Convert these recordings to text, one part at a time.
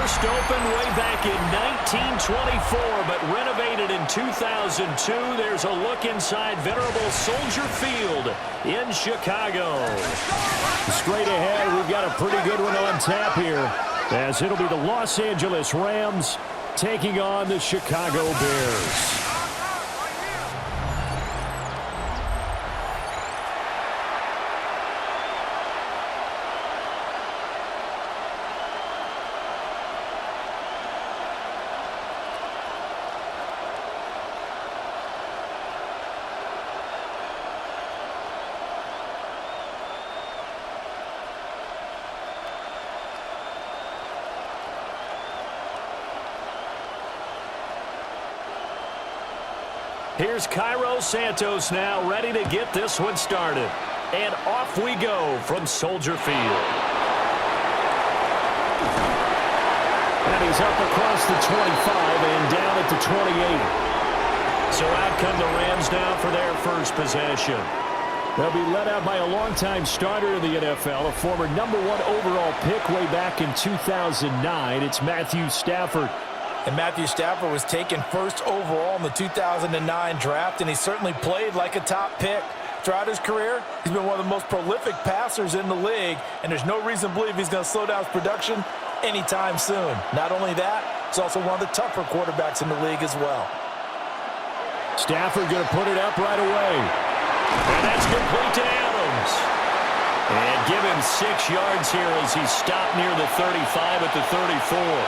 First opened way back in 1924, but renovated in 2002. There's a look inside venerable Soldier Field in Chicago. Straight ahead, we've got a pretty good one on tap here, as it'll be the Los Angeles Rams taking on the Chicago Bears. Here's Cairo Santos now, ready to get this one started. And off we go from Soldier Field. And he's up across the 25 and down at the 28. So out come the Rams now for their first possession. They'll be led out by a longtime starter in the NFL, a former #1 overall pick way back in 2009. It's Matthew Stafford. And Matthew Stafford was taken first overall in the 2009 draft, and he certainly played like a top pick. Throughout his career, he's been one of the most prolific passers in the league, and there's no reason to believe he's going to slow down his production anytime soon. Not only that, he's also one of the tougher quarterbacks in the league as well. Stafford going to put it up right away. And that's complete to Adams. And give him 6 yards here as he stopped near the 35 at the 34.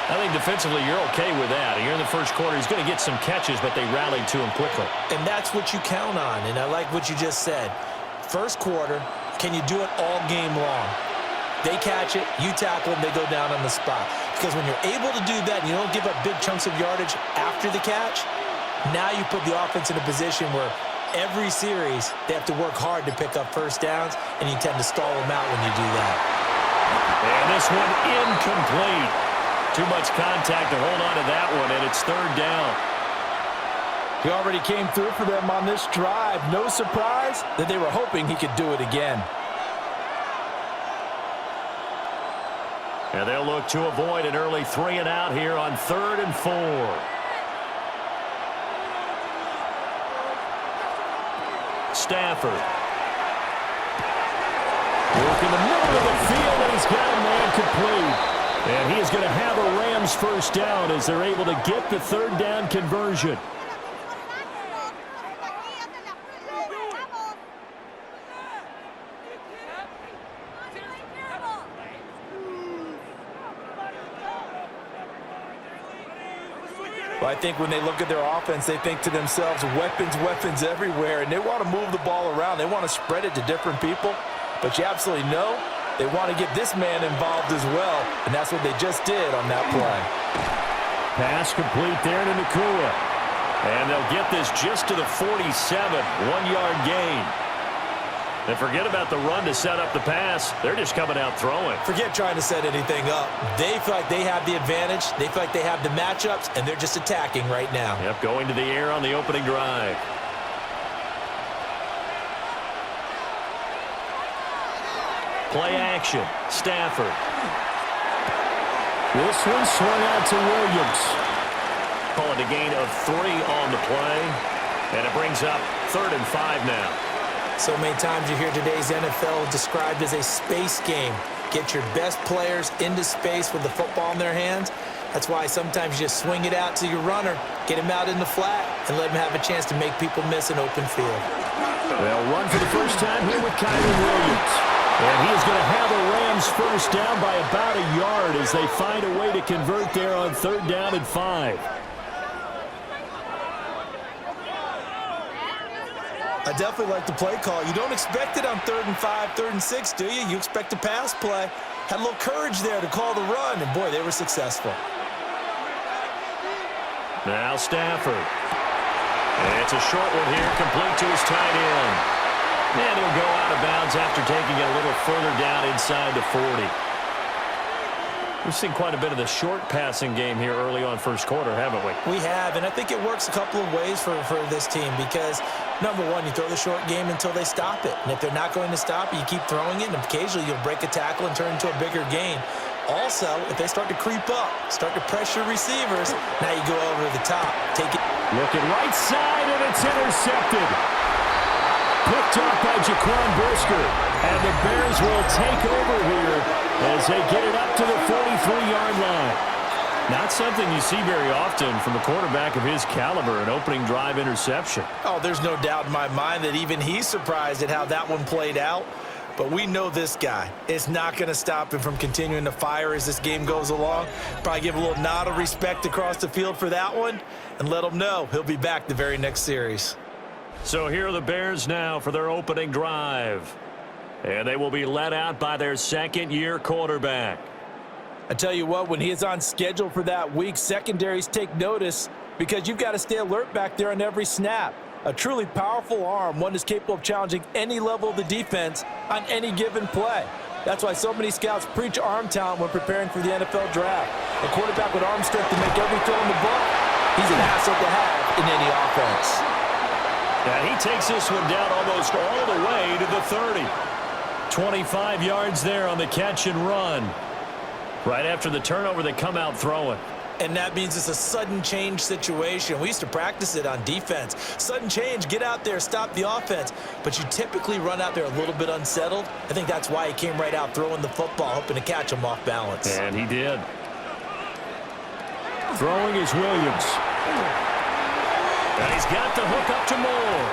I think defensively you're okay with that. Here in the first quarter, he's going to get some catches, but they rallied to him quickly. And that's what you count on, and I like what you just said. First quarter, can you do it all game long? They catch it, you tackle them, they go down on the spot. Because when you're able to do that and you don't give up big chunks of yardage after the catch, now you put the offense in a position where every series they have to work hard to pick up first downs, and you tend to stall them out when you do that. And this one incomplete. Too much contact to hold on to that one, and it's third down. He already came through for them on this drive. No surprise that they were hoping he could do it again. And they'll look to avoid an early 3 and out here on 3rd and 4. Stafford. Work in the middle of the field, and he's got a man complete. And he is going to have a Rams first down as they're able to get the 3rd down conversion. Well, I think when they look at their offense, they think to themselves, weapons, weapons everywhere, and they want to move the ball around. They want to spread it to different people, but you absolutely know they want to get this man involved as well, and that's what they just did on that play. Pass complete there to Nakua. And they'll get this just to the 47, 1-yard gain. And forget about the run to set up the pass. They're just coming out throwing. Forget trying to set anything up. They feel like they have the advantage. They feel like they have the matchups, and they're just attacking right now. Yep, going to the air on the opening drive. Play action. Stafford. This one swung out to Williams. Call it a gain of 3 on the play. And it brings up 3rd and 5 now. So many times you hear today's NFL described as a space game. Get your best players into space with the football in their hands. That's why sometimes you just swing it out to your runner, get him out in the flat, and let him have a chance to make people miss an open field. They'll run for the first time here with Kyron Williams. And he is going to have a Rams first down by about a yard as they find a way to convert there on 3rd down and 5. I definitely like the play call. You don't expect it on 3rd and 5, 3rd and 6, do you? You expect a pass play. Had a little courage there to call the run, and boy, they were successful. Now Stafford. And it's a short one here, complete to his tight end. And he'll go out of bounds after taking it a little further down inside the 40. We've seen quite a bit of the short passing game here early on first quarter, haven't we? We have, and I think it works a couple of ways for this team because, number one, you throw the short game until they stop it. And if they're not going to stop it, you keep throwing it, and occasionally you'll break a tackle and turn into a bigger gain. Also, if they start to creep up, start to pressure receivers, now you go over the top. Take it. Looking right side, and it's intercepted. Picked up by Jaquan Brisker. And the Bears will take over here as they get it up to the 43-yard line. Not something you see very often from a quarterback of his caliber, an opening drive interception. Oh, there's no doubt in my mind that even he's surprised at how that one played out. But we know this guy. It's not going to stop him from continuing to fire as this game goes along. Probably give a little nod of respect across the field for that one and let him know he'll be back the very next series. So here are the Bears now for their opening drive. And they will be led out by their second-year quarterback. I tell you what, when he is on schedule for that week, secondaries take notice because you've got to stay alert back there on every snap. A truly powerful arm, one is capable of challenging any level of the defense on any given play. That's why so many scouts preach arm talent when preparing for the NFL draft. A quarterback with arm strength to make every throw in the book, he's an asset to have in any offense. And he takes this one down almost all the way to the 30. 25 yards there on the catch and run. Right after the turnover, they come out throwing. And that means it's a sudden change situation. We used to practice it on defense. Sudden change, get out there, stop the offense. But you typically run out there a little bit unsettled. I think that's why he came right out throwing the football, hoping to catch him off balance. And he did. Throwing is Williams. And he's got the hook up to Moore.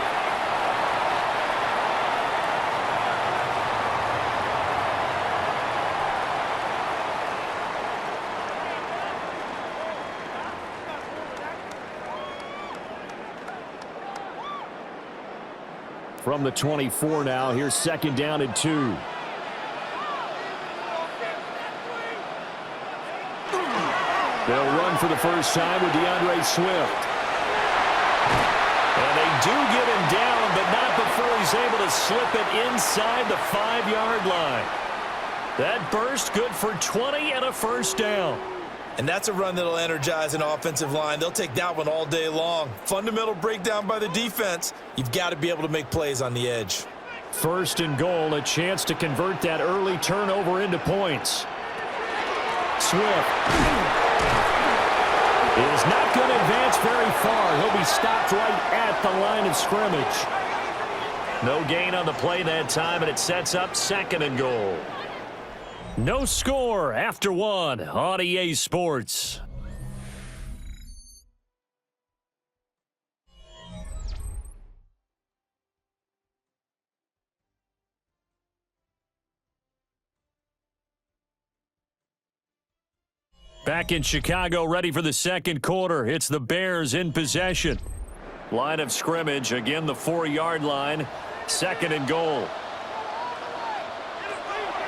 From the 24 now, here's second down and 2. They'll run for the first time with DeAndre Swift. And they do get him down, but not before he's able to slip it inside the 5-yard line. That burst good for 20 and a first down. And that's a run that'll energize an offensive line. They'll take that one all day long. Fundamental breakdown by the defense. You've got to be able to make plays on the edge. First and goal, a chance to convert that early turnover into points. Swift is not going to advance very far. He'll be stopped right at the line of scrimmage. No gain on the play that time, and it sets up second and goal. No score after one on EA Sports. Back in Chicago, ready for the second quarter. It's the Bears in possession. Line of scrimmage, again the 4-yard line. Second and goal.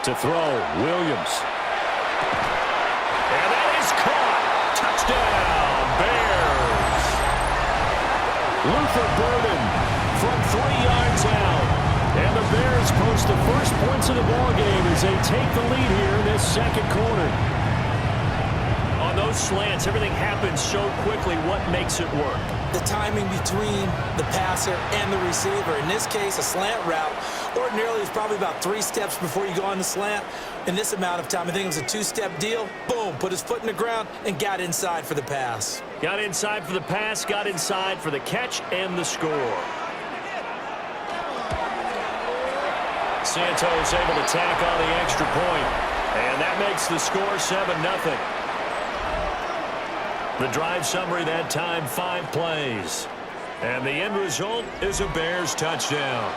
To throw, Williams. And that is caught. Touchdown, Bears. Luther Burden from 3 yards out. And the Bears post the first points of the ballgame as they take the lead here in this second quarter. On those slants, everything happens so quickly. What makes it work? The timing between the passer and the receiver. In this case, a slant route ordinarily is probably about 3 steps before you go on the slant. In this amount of time, I think it was a 2-step deal. Boom, put his foot in the ground and got inside for the pass. Got inside for the pass, got inside for the catch and the score. Santos able to tack on the extra point. And that makes the score 7-0. The drive summary that time, 5 plays. And the end result is a Bears touchdown.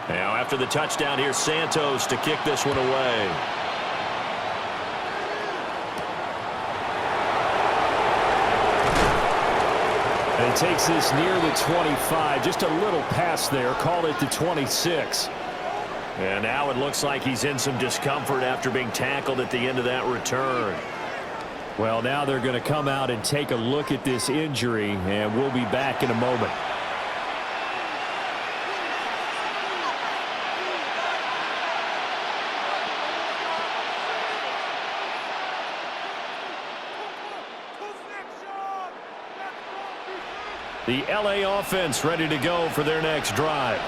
Now, after the touchdown, here's Santos to kick this one away. And he takes this near the 25. Just a little pass there. Called it the 26. And now it looks like he's in some discomfort after being tackled at the end of that return. Well, now they're going to come out and take a look at this injury, and we'll be back in a moment. The LA offense ready to go for their next drive.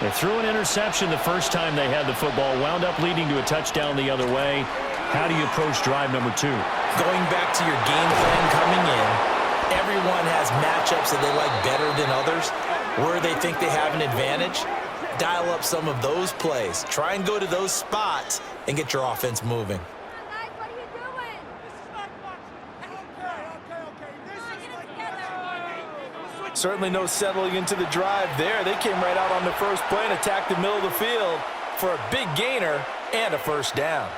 They threw an interception the first time they had the football, wound up leading to a touchdown the other way. How do you approach drive number 2? Going back to your game plan coming in, everyone has matchups that they like better than others. Where they think they have an advantage, dial up some of those plays. Try and go to those spots and get your offense moving. Certainly no settling into the drive there. They came right out on the first play and attacked the middle of the field for a big gainer and a first down.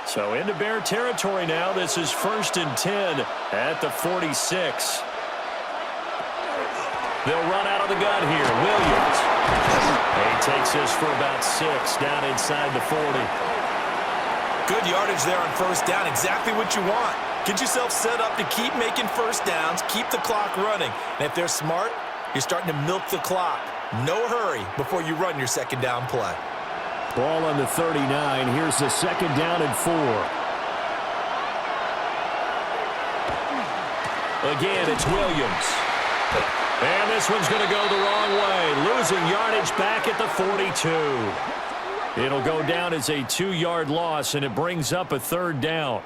So into Bear territory now. This is 1st and 10 at the 46. They'll run out of the gun here. Williams. He takes this for about 6 down inside the 40. Good yardage there on first down. Exactly what you want. Get yourself set up to keep making first downs, keep the clock running. And if they're smart, you're starting to milk the clock. No hurry before you run your second down play. Ball on the 39. Here's the 2nd down and 4. Again, it's Williams. And this one's going to go the wrong way. Losing yardage back at the 42. It'll go down as a 2-yard loss, and it brings up a 3rd down.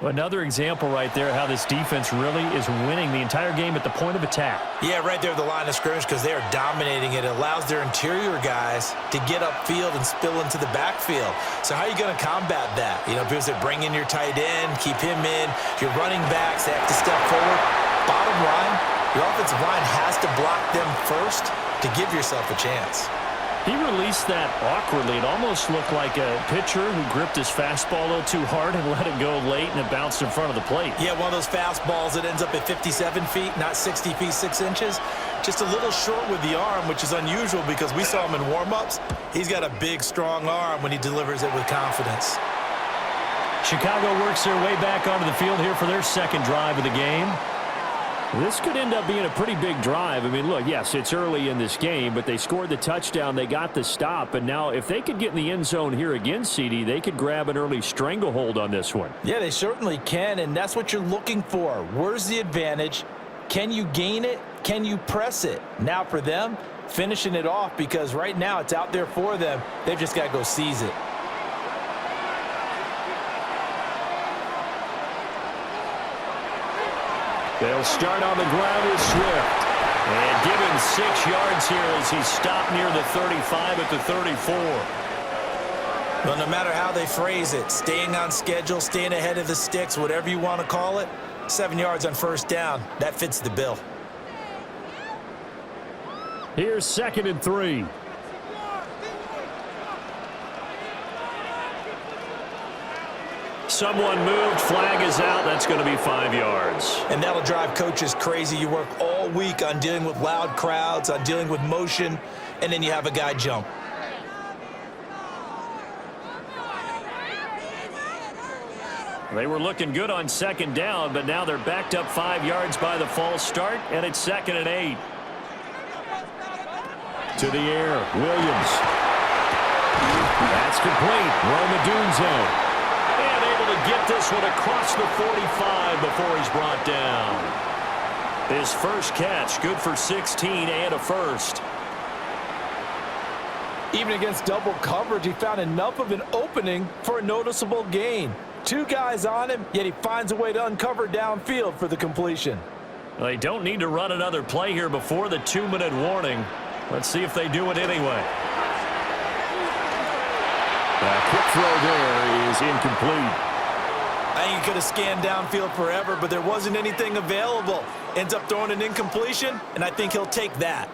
Another example right there how this defense really is winning the entire game at the point of attack. Yeah, right there at the line of scrimmage because they are dominating it. It allows their interior guys to get upfield and spill into the backfield. So how are you going to combat that? You know, because they bring in your tight end, keep him in. Your running backs, they have to step forward. Bottom line, your offensive line has to block them first to give yourself a chance. He released that awkwardly. It almost looked like a pitcher who gripped his fastball a little too hard and let it go late, and it bounced in front of the plate. Yeah, one of those fastballs that ends up at 57 feet, not 60 feet, 6 inches. Just a little short with the arm, which is unusual because we saw him in warm-ups. He's got a big, strong arm when he delivers it with confidence. Chicago works their way back onto the field here for their 2nd drive of the game. This could end up being a pretty big drive. I mean, look, yes, it's early in this game, but they scored the touchdown. They got the stop. And now if they could get in the end zone here again, CD, they could grab an early stranglehold on this one. Yeah, they certainly can, and that's what you're looking for. Where's the advantage? Can you gain it? Can you press it? Now for them, finishing it off because right now it's out there for them. They've just got to go seize it. They'll start on the ground with Swift. And give him 6 yards here as he stopped near the 35 at the 34. Well, no matter how they phrase it, staying on schedule, staying ahead of the sticks, whatever you want to call it, 7 yards on first down, that fits the bill. Here's 2nd and 3. Someone moved, flag is out. That's going to be 5 yards. And that'll drive coaches crazy. You work all week on dealing with loud crowds, on dealing with motion, and then you have a guy jump. They were looking good on 2nd down, but now they're backed up 5 yards by the false start, and it's 2nd and 8. To the air, Williams. That's complete. Romadunzo. And able to get this one across the 45 before he's brought down. His first catch, good for 16 and a first. Even against double coverage, he found enough of an opening for a noticeable gain. 2 guys on him, yet he finds a way to uncover downfield for the completion. They don't need to run another play here before the 2-minute warning. Let's see if they do it anyway. A quick throw there is incomplete. I think he could have scanned downfield forever, but there wasn't anything available. Ends up throwing an incompletion, and I think he'll take that.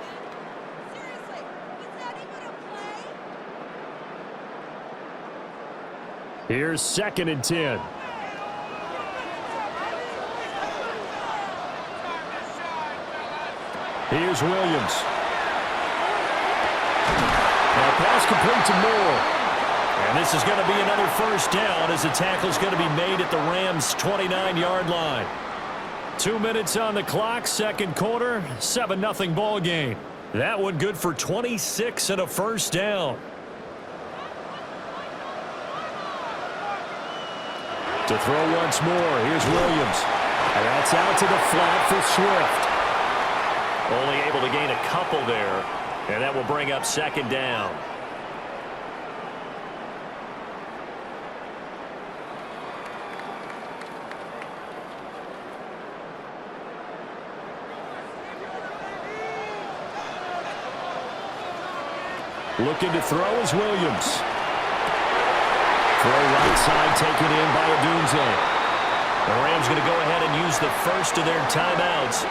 Here's 2nd and 10. Here's Williams. Now pass complete to Moore. And this is going to be another first down as the tackle is going to be made at the Rams' 29-yard line. 2 minutes on the clock, second quarter, 7-0 ball game. That one good for 26 and a first down. To throw once more, here's Williams. And that's out to the flat for Swift. Only able to gain a couple there, and that will bring up second down. Looking to throw is Williams. Throw right side taken in by Odunze. The Rams going to go ahead and use the first of their timeouts.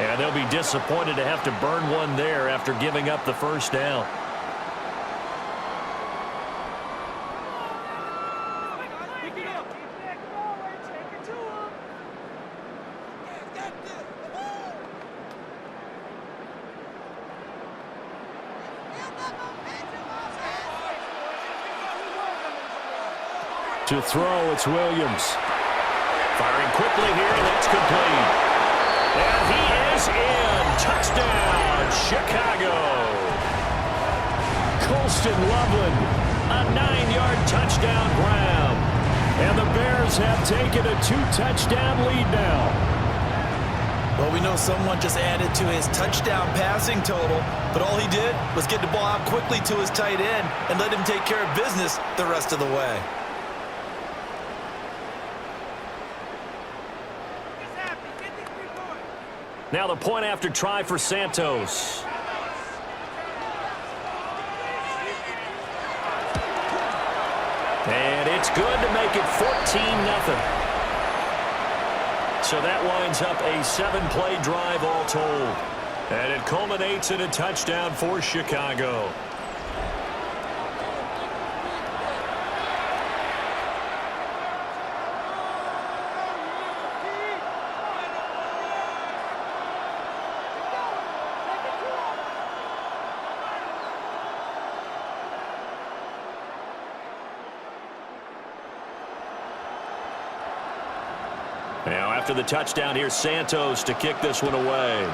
And they'll be disappointed to have to burn one there after giving up the first down. To throw, it's Williams. Firing quickly here, and that's complete. And he is in. Touchdown, Chicago. Colston Loveland, a 9-yard touchdown grab. And the Bears have taken a 2-touchdown lead now. Well, we know someone just added to his touchdown passing total, but all he did was get the ball out quickly to his tight end and let him take care of business the rest of the way. Now the point after try for Santos. And it's good to make it 14-0. So that winds up a 7-play drive all told. And it culminates in a touchdown for Chicago. Now, after the touchdown, here's Santos to kick this one away.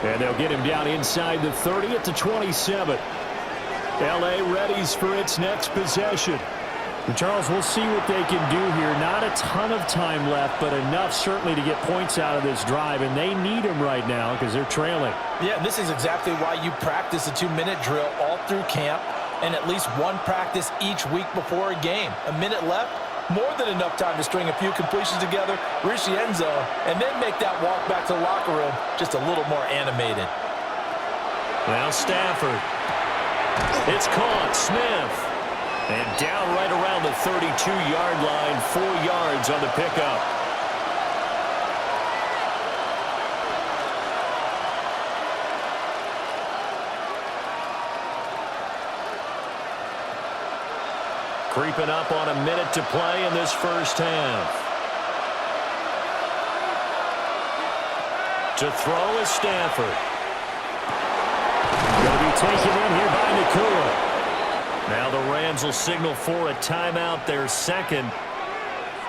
And they'll get him down inside the 30 at the 27. L.A. readies for its next possession. And Charles, we'll see what they can do here. Not a ton of time left, but enough certainly to get points out of this drive, and they need them right now because they're trailing. Yeah, this is exactly why you practice a 2-minute drill all through camp, and at least one practice each week before a game. A minute left, more than enough time to string a few completions together, reach the end zone, and then make that walk back to the locker room just a little more animated. Now Stafford. It's caught. Smith. And down right around the 32-yard line, 4 yards on the pickup. Creeping up on a minute to play in this first half. To throw is Stafford. Going to be taken in here by Nakua. Now the Rams will signal for a timeout, their second,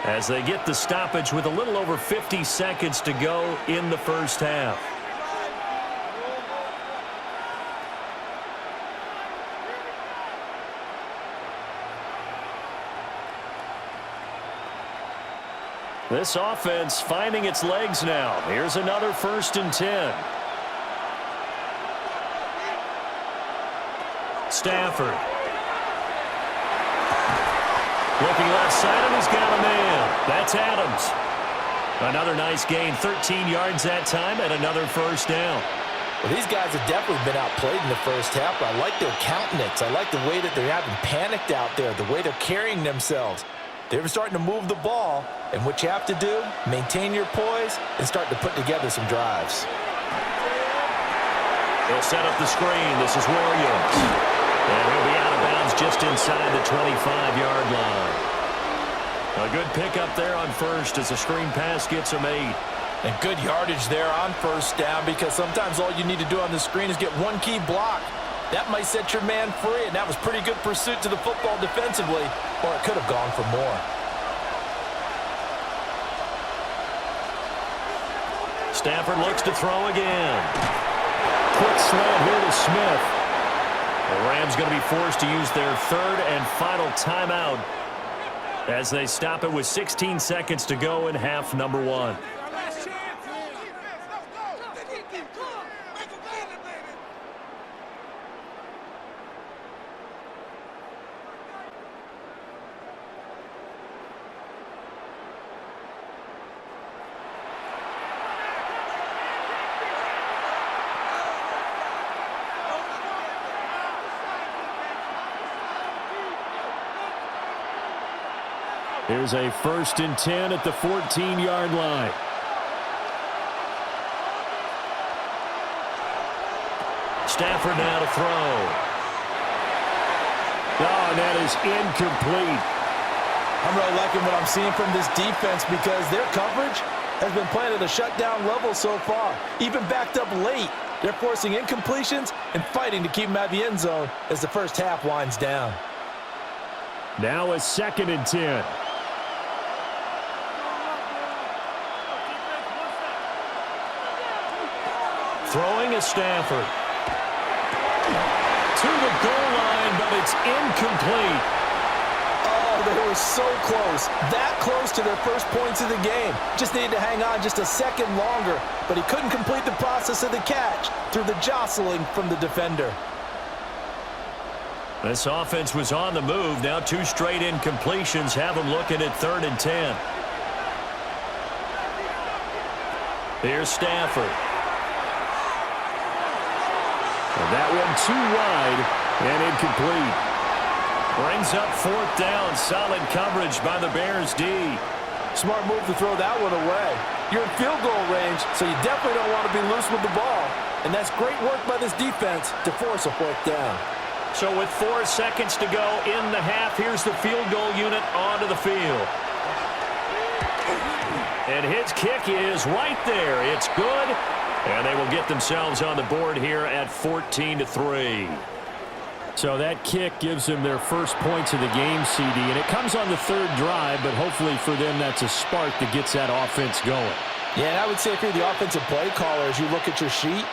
as they get the stoppage with a little over 50 seconds to go in the first half. This offense finding its legs now. Here's another 1st and 10. Stafford. Looking left side, and he's got a man. That's Adams. Another nice gain, 13 yards that time, and another first down. Well, these guys have definitely been outplayed in the first half, but I like their countenance. I like the way that they're having panicked out there, the way they're carrying themselves. They're starting to move the ball, and what you have to do, maintain your poise and start to put together some drives. They'll set up the screen. This is Williams. And he'll be out of bounds just inside the 25-yard line. A good pickup there on first as the screen pass gets him 8. And good yardage there on first down, because sometimes all you need to do on the screen is get one key block. That might set your man free, and that was pretty good pursuit to the football defensively, or it could have gone for more. Stafford looks to throw again. Quick slant here to Smith. The Rams going to be forced to use their third and final timeout as they stop it with 16 seconds to go in half number one. Here's a 1st and 10 at the 14-yard line. Stafford now to throw. Oh, and that is incomplete. I'm really liking what I'm seeing from this defense, because their coverage has been playing at a shutdown level so far. Even backed up late, they're forcing incompletions and fighting to keep them out of the end zone as the first half winds down. Now a 2nd and 10. Throwing is Stafford. To the goal line, but it's incomplete. Oh, they were so close. That close to their first points of the game. Just needed to hang on just a second longer, but he couldn't complete the process of the catch through the jostling from the defender. This offense was on the move. Now 2 straight incompletions have them looking at 3rd and 10. Here's Stafford. And that one too wide and incomplete. Brings up 4th down. Solid coverage by the Bears D. Smart move to throw that one away. You're in field goal range, so you definitely don't want to be loose with the ball. And that's great work by this defense to force a 4th down. So with 4 seconds to go in the half, here's the field goal unit onto the field. And his kick is right there. It's good. And they will get themselves on the board here at 14-3. So that kick gives them their first points of the game, CD. And it comes on the 3rd drive, but hopefully for them that's a spark that gets that offense going. Yeah, and I would say if you're the offensive play caller, as you look at your sheet,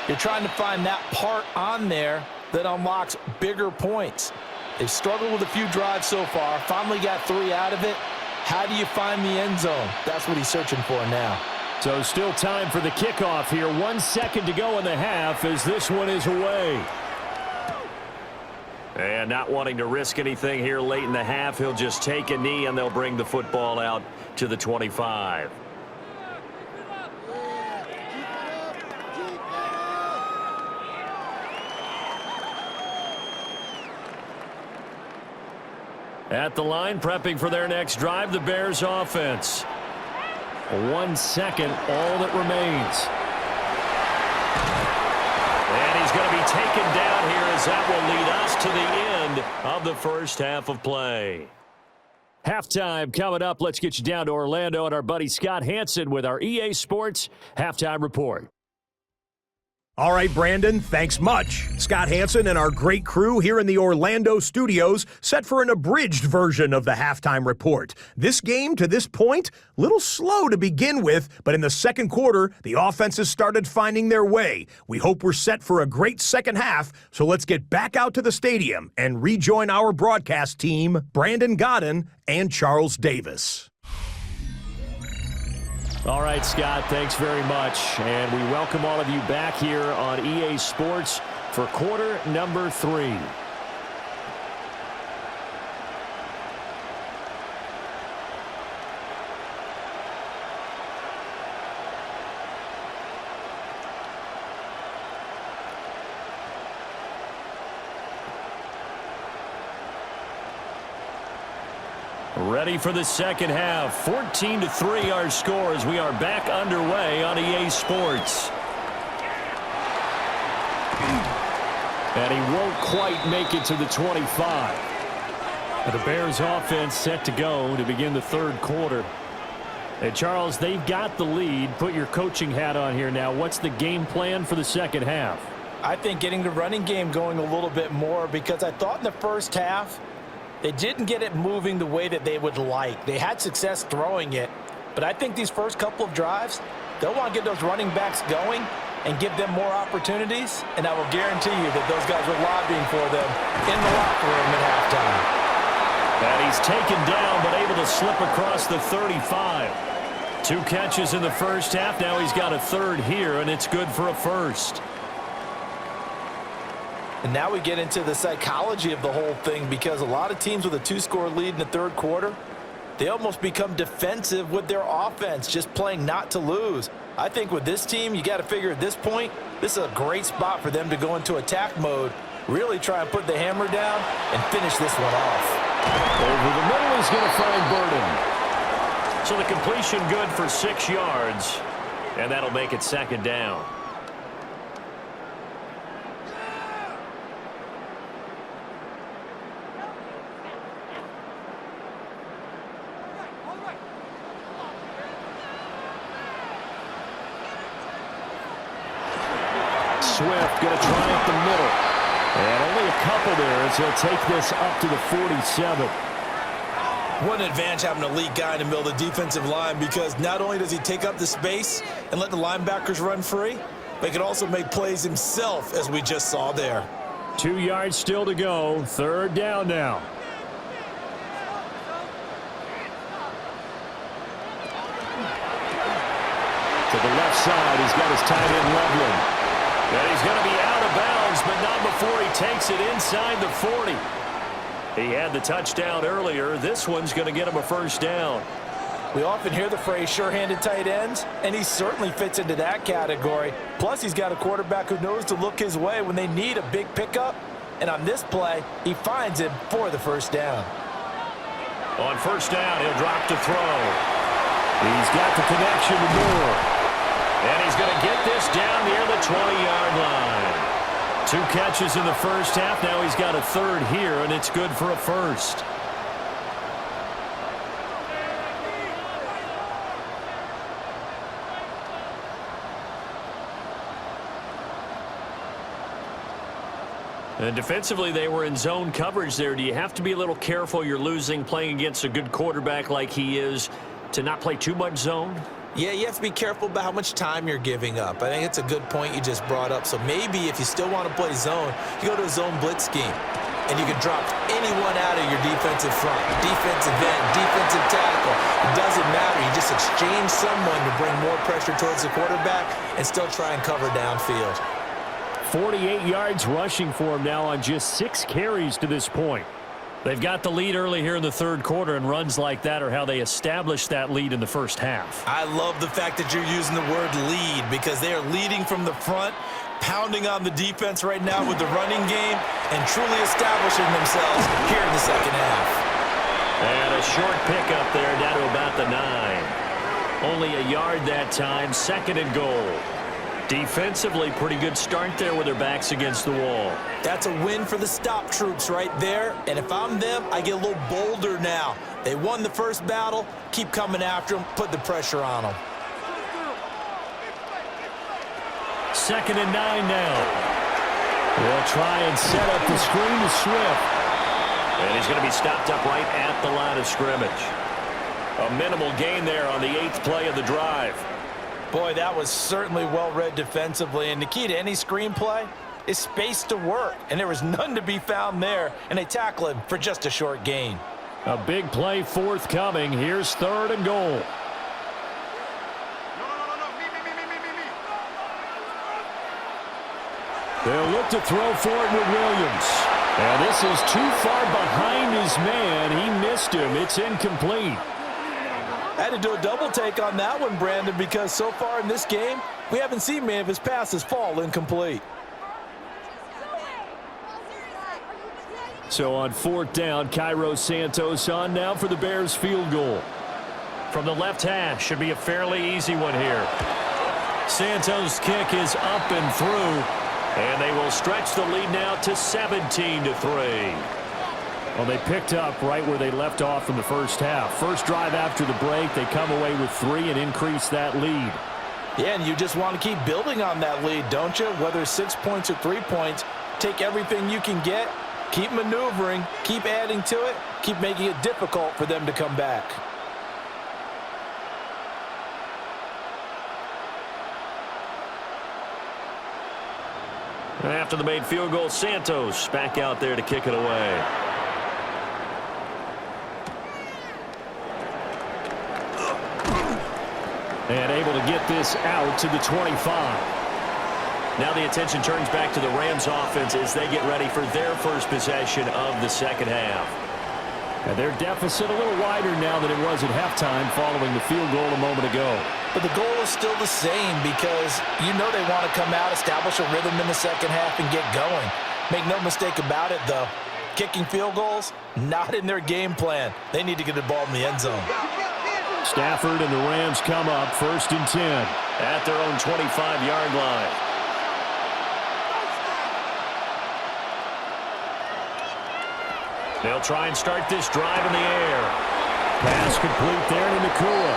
you're trying to find that part on there that unlocks bigger points. They've struggled with a few drives so far, finally got 3 out of it. How do you find the end zone? That's what he's searching for now. So still time for the kickoff here. 1 second to go in the half as this one is away. And not wanting to risk anything here late in the half, he'll just take a knee and they'll bring the football out to the 25. At the line, prepping for their next drive, the Bears offense. 1 second, all that remains. And he's going to be taken down here as that will lead us to the end of the first half of play. Halftime coming up. Let's get you down to Orlando and our buddy Scott Hansen with our EA Sports Halftime Report. All right, Brandon, thanks much. Scott Hansen and our great crew here in the Orlando studios set for an abridged version of the halftime report. This game, to this point, a little slow to begin with, but in the second quarter, the offenses started finding their way. We hope we're set for a great second half, so let's get back out to the stadium and rejoin our broadcast team, Brandon Godden and Charles Davis. All right, Scott, thanks very much. And we welcome all of you back here on EA Sports for quarter number 3. Ready for the second half. 14-3 our score as we are back underway on EA Sports. And he won't quite make it to the 25. The Bears offense set to go to begin the third quarter. Hey, Charles, they've got the lead. Put your coaching hat on here now. What's the game plan for the second half? I think getting the running game going a little bit more, because I thought in the first half they didn't get it moving the way that they would like. They had success throwing it, but I think these first couple of drives, they'll want to get those running backs going and give them more opportunities, and I will guarantee you that those guys were lobbying for them in the locker room at halftime. And he's taken down but able to slip across the 35. 2 catches in the first half. Now he's got a third here, and it's good for a first. And now we get into the psychology of the whole thing, because a lot of teams with a 2-score lead in the third quarter, they almost become defensive with their offense, just playing not to lose. I think with this team, you got to figure at this point, this is a great spot for them to go into attack mode, really try and put the hammer down and finish this one off. Over the middle is going to find Burden. So the completion good for 6 yards, and that'll make it second down. Swift going to try up the middle. And only a couple there as he'll take this up to the 47. What an advantage having an elite guy in the middle of the defensive line, because not only does he take up the space and let the linebackers run free, but he can also make plays himself, as we just saw there. 2 yards still to go. Third down now. To the left side, he's got his tight end Loveland. And he's going to be out of bounds, but not before he takes it inside the 40. He had the touchdown earlier. This one's going to get him a first down. We often hear the phrase sure-handed tight ends, and he certainly fits into that category. Plus, he's got a quarterback who knows to look his way when they need a big pickup. And on this play, he finds it for the first down. On first down, he'll drop to throw. He's got the connection to Moore. And he's going to get this down near the 20-yard line. 2 catches in the first half. Now he's got a third here, and it's good for a first. And defensively, they were in zone coverage there. Do you have to be a little careful? You're losing playing against a good quarterback like he is to not play too much zone? Yeah, you have to be careful about how much time you're giving up. I think it's a good point you just brought up. So maybe if you still want to play zone, you go to a zone blitz scheme, and you can drop anyone out of your defensive front, defensive end, defensive tackle. It doesn't matter. You just exchange someone to bring more pressure towards the quarterback and still try and cover downfield. 48 yards rushing for him now on just 6 carries to this point. They've got the lead early here in the third quarter, and runs like that are how they established that lead in the first half. I love the fact that you're using the word lead, because they are leading from the front, pounding on the defense right now with the running game, and truly establishing themselves here in the second half. And a short pickup there down to about the 9. Only a yard that time, second and goal. Defensively, pretty good start there with their backs against the wall. That's a win for the stop troops right there. And if I'm them, I get a little bolder now. They won the first battle. Keep coming after them. Put the pressure on them. Second and 9 now. They'll try and set up the screen to Swift. And he's going to be stopped up right at the line of scrimmage. A minimal gain there on the 8th play of the drive. Boy, that was certainly well-read defensively. And the key to any screenplay is space to work. And there was none to be found there. And they tackle him for just a short gain. A big play forthcoming. Here's third and goal. They'll look to throw for it with Williams. And this is too far behind his man. He missed him. It's incomplete. I had to do a double take on that one, Brandon, because so far in this game, we haven't seen many of his passes fall incomplete. So on fourth down, Cairo Santos on now for the Bears field goal. From the left hash, should be a fairly easy one here. Santos' kick is up and through, and they will stretch the lead now to 17-3. Well, they picked up right where they left off in the first half. First drive after the break, they come away with 3 and increase that lead. Yeah, and you just want to keep building on that lead, don't you? Whether it's 6 points or 3 points, take everything you can get, keep maneuvering, keep adding to it, keep making it difficult for them to come back. And after the made field goal, Santos back out there to kick it away. And able to get this out to the 25. Now the attention turns back to the Rams offense as they get ready for their first possession of the second half. And their deficit a little wider now than it was at halftime following the field goal a moment ago. But the goal is still the same because you know they want to come out, establish a rhythm in the second half, and get going. Make no mistake about it, though. Kicking field goals, not in their game plan. They need to get the ball in the end zone. Stafford and the Rams come up 1st and 10. At their own 25-yard line. They'll try and start this drive in the air. Pass complete there to Nakua.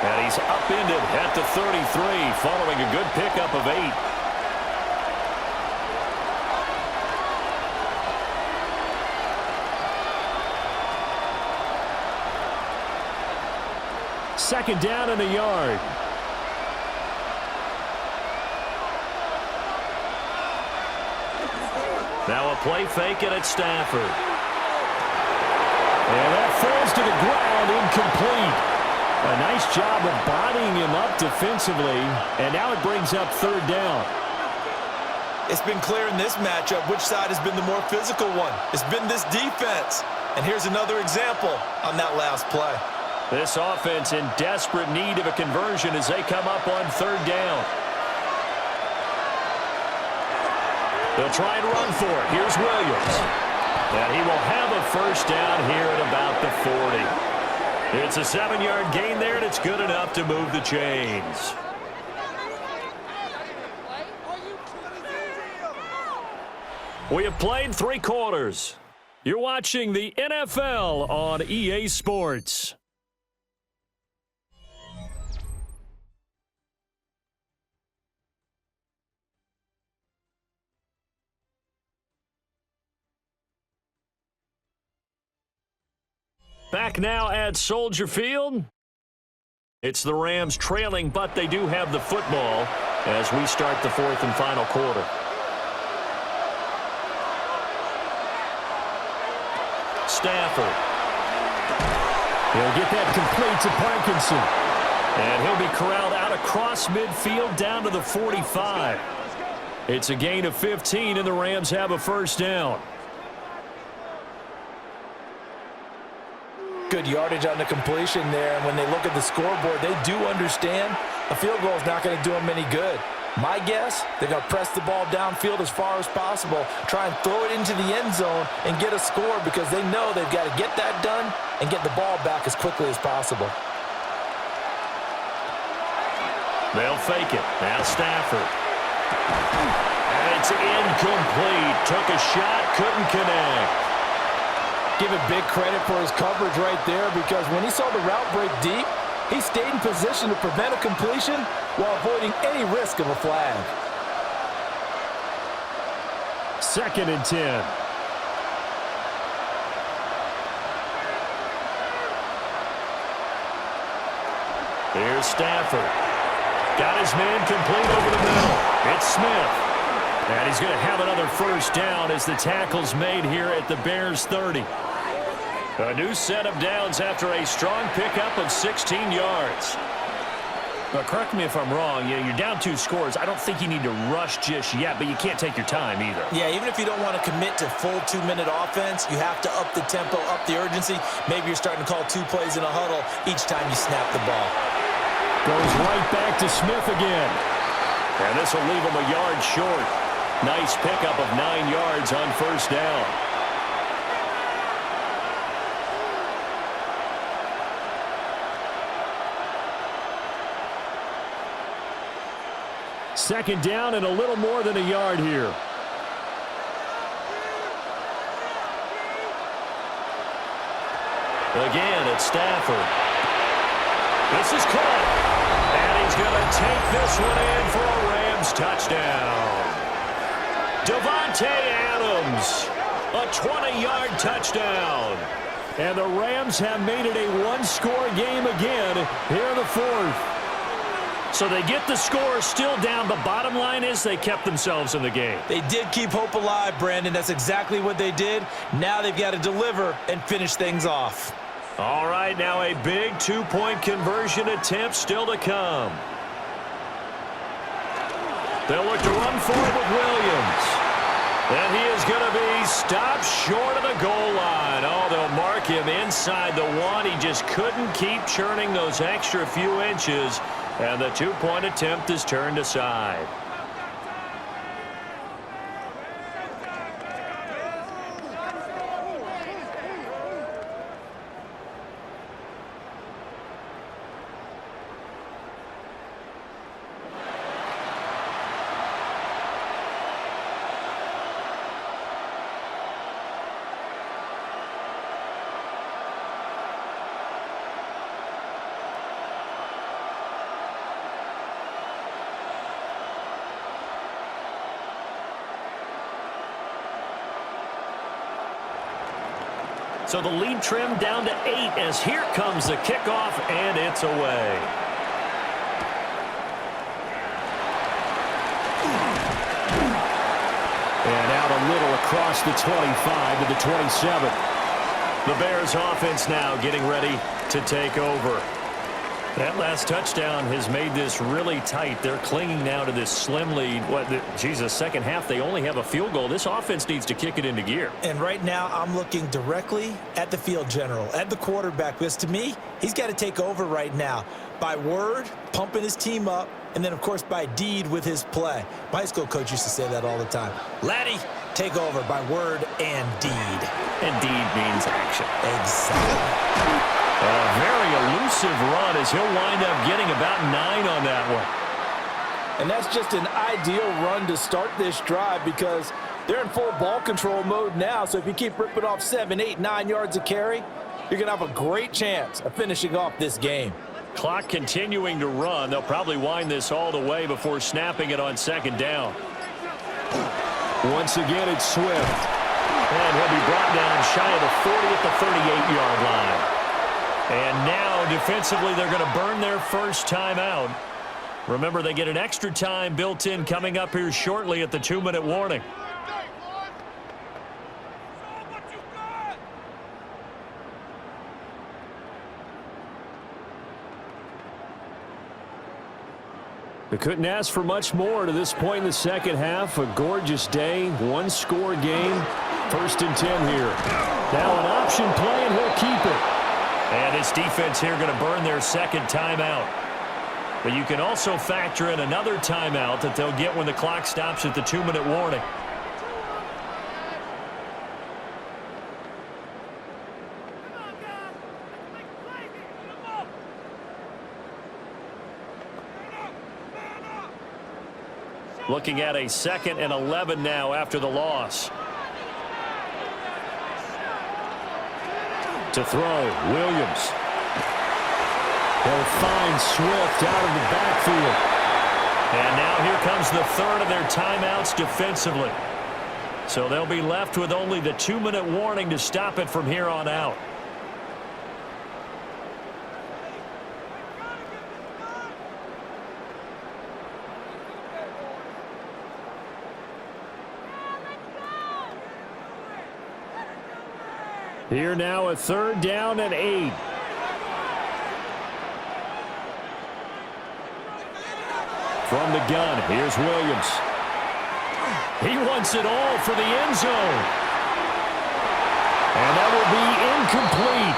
And he's upended at the 33 following a good pickup of 8. Second down and a yard. Now a play fake and it's Stafford. And that falls to the ground, incomplete. A nice job of bodying him up defensively, and now it brings up 3rd down. It's been clear in this matchup which side has been the more physical one. It's been this defense. And here's another example on that last play. This offense in desperate need of a conversion as they come up on 3rd down. They'll try and run for it. Here's Williams. And he will have a first down here at about the 40. It's a 7-yard gain there, and it's good enough to move the chains. We have played 3 quarters. You're watching the NFL on EA Sports. Back now at Soldier Field. It's the Rams trailing, but they do have the football as we start the 4th and final quarter. Stafford. He'll get that complete to Parkinson. And he'll be corralled out across midfield down to the 45. It's a gain of 15, and the Rams have a first down. Good yardage on the completion there, and when they look at the scoreboard, they do understand a field goal is not going to do them any good. My guess, they're going to press the ball downfield as far as possible, try and throw it into the end zone and get a score because they know they've got to get that done and get the ball back as quickly as possible. They'll fake it. Now Stafford. And it's incomplete. Took a shot, couldn't connect. Give it big credit for his coverage right there because when he saw the route break deep, he stayed in position to prevent a completion while avoiding any risk of a flag. 2nd and 10. Here's Stafford. Got his man complete over the middle. It's Smith. And he's going to have another first down as the tackle's made here at the Bears 30. A new set of downs after a strong pickup of 16 yards. But correct me if I'm wrong, you're down 2 scores. I don't think you need to rush just yet, but you can't take your time either. Yeah, even if you don't want to commit to full 2-minute offense, you have to up the tempo, up the urgency. Maybe you're starting to call 2 plays in a huddle each time you snap the ball. Goes right back to Smith again. And this will leave him a yard short. Nice pickup of 9 yards on first down. Second down and a little more than a yard here. Again, it's Stafford. This is caught. And he's going to take this one in for a Rams touchdown. Davante Adams, a 20-yard touchdown. And the Rams have made it a one-score game again here in the fourth. So they get the score still down, but bottom line is they kept themselves in the game. They did keep hope alive, Brandon. That's exactly what they did. Now they've got to deliver and finish things off. All right, now a big two-point conversion attempt still to come. They'll look to run forward with Williams. And he is going to be stopped short of the goal line. Oh, they'll mark him inside the one. He just couldn't keep churning those extra few inches. And the two-point attempt is turned aside. So the lead trimmed down to 8 as here comes the kickoff, and it's away. And out a little across the 25 to the 27. The Bears offense now getting ready to take over. That last touchdown has made this really tight. They're clinging now to this slim lead. Second half, they only have a field goal. This offense needs to kick it into gear. And right now, I'm looking directly at the field general, at the quarterback, because to me, he's got to take over right now. By word, pumping his team up, and then, of course, by deed with his play. My high school coach used to say that all the time. Laddie, take over by word and deed. And deed means action. Exactly. A very elusive run as he'll wind up getting about 9 on that one. And that's just an ideal run to start this drive because they're in full ball control mode now. So if you keep ripping off 7, 8, 9 yards of carry, you're going to have a great chance of finishing off this game. Clock continuing to run. They'll probably wind this all the way before snapping it on second down. Once again, it's Swift. And he'll be brought down shy of the 40 at the 38-yard line. And now, defensively, they're going to burn their first timeout. Remember, they get an extra time built in coming up here shortly at the 2-minute warning. They couldn't ask for much more to this point in the second half. A gorgeous day, one-score game. 1st and 10 here. Now an option play, and he'll keep it. And this defense here going to burn their second timeout. But you can also factor in another timeout that they'll get when the clock stops at the 2-minute warning. Looking at a 2nd and 11 now after the loss. To throw, Williams. They'll find Swift out of the backfield. And now here comes the third of their timeouts defensively. So they'll be left with only the 2-minute warning to stop it from here on out. Here now a 3rd down and 8. From the gun, here's Williams. He wants it all for the end zone. And that will be incomplete.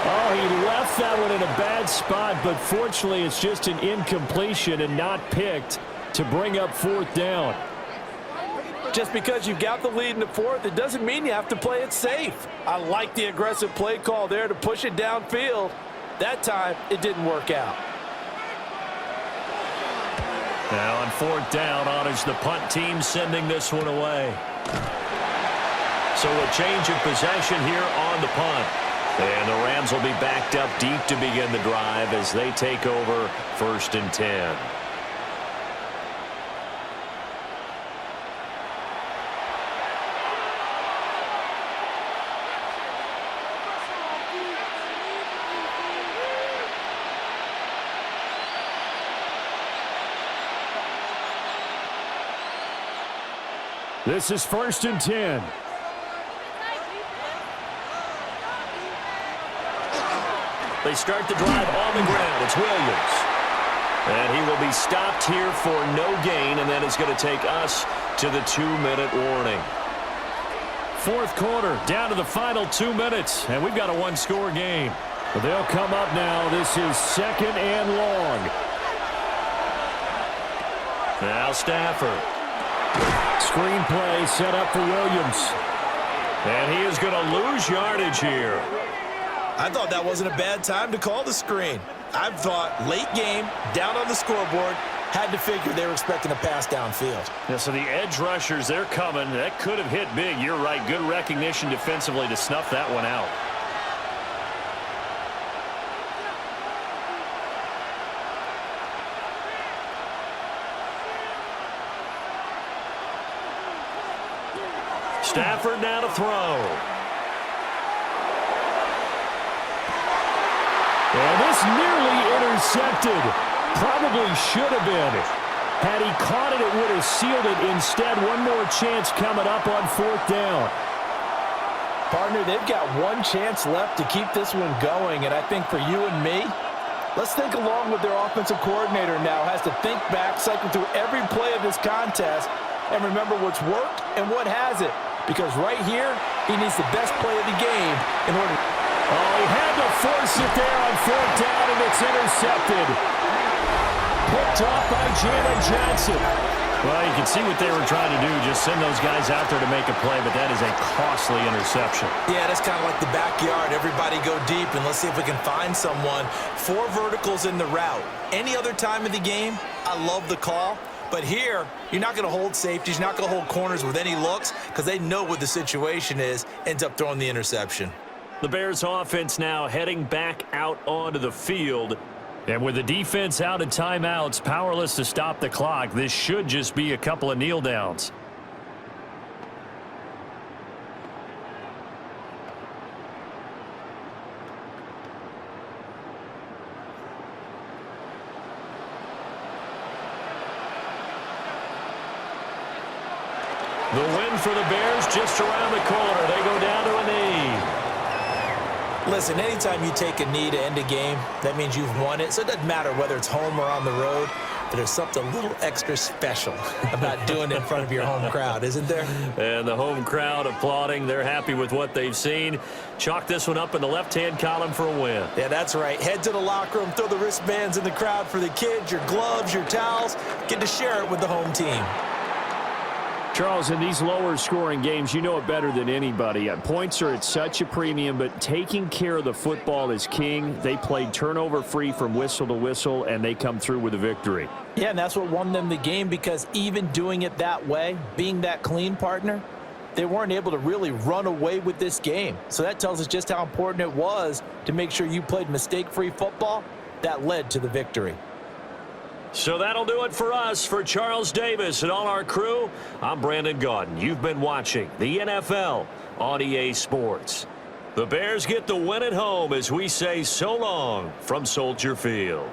Oh, he left that one in a bad spot, but fortunately it's just an incompletion and not picked to bring up 4th down. Just because you've got the lead in the 4th, it doesn't mean you have to play it safe. I like the aggressive play call there to push it downfield. That time, it didn't work out. Now on 4th down, honors the punt team sending this one away. So a change of possession here on the punt. And the Rams will be backed up deep to begin the drive as they take over 1st and 10. This is 1st and 10. They start the drive on the ground. It's Williams. And he will be stopped here for no gain, and that is going to take us to the 2-minute warning. 4th quarter, down to the final 2 minutes, and we've got a one-score game. But they'll come up now. This is 2nd and long. Now Stafford. Screen play set up for Williams. And he is going to lose yardage here. I thought that wasn't a bad time to call the screen. I thought late game, down on the scoreboard, had to figure they were expecting a pass downfield. Yeah, so the edge rushers, they're coming. That could have hit big. You're right. Good recognition defensively to snuff that one out. Stafford now to throw. And this nearly intercepted. Probably should have been. Had he caught it, it would have sealed it. Instead, one more chance coming up on 4th down. Partner, they've got one chance left to keep this one going, and I think for you and me, let's think along with their offensive coordinator now. Has to think back, cycle through every play of this contest, and remember what's worked and what hasn't. Because right here, he needs the best play of the game in order. Oh, he had to force it there on 4th down, and it's intercepted. Picked off by Jalen Johnson. Well, you can see what they were trying to do, just send those guys out there to make a play, but that is a costly interception. Yeah, that's kind of like the backyard. Everybody go deep, and let's see if we can find someone. 4 verticals in the route. Any other time of the game, I love the call. But here, you're not going to hold safeties. You're not going to hold corners with any looks because they know what the situation is, ends up throwing the interception. The Bears offense now heading back out onto the field. And with the defense out of timeouts, powerless to stop the clock, this should just be a couple of kneel downs. The win for the Bears just around the corner. They go down to a knee. Listen, anytime you take a knee to end a game, that means you've won it. So it doesn't matter whether it's home or on the road. But there's something a little extra special about doing it in front of your home crowd, isn't there? And the home crowd applauding. They're happy with what they've seen. Chalk this one up in the left-hand column for a win. Yeah, that's right. Head to the locker room, throw the wristbands in the crowd for the kids, your gloves, your towels. Get to share it with the home team. Charles, in these lower-scoring games, you know it better than anybody. Points are at such a premium, but taking care of the football is king. They played turnover-free from whistle to whistle, and they come through with a victory. Yeah, and that's what won them the game because even doing it that way, being that clean partner, they weren't able to really run away with this game. So that tells us just how important it was to make sure you played mistake-free football. That led to the victory. So that'll do it for us. For Charles Davis and all our crew, I'm Brandon Gaudin. You've been watching the NFL on EA Sports. The Bears get the win at home as we say so long from Soldier Field.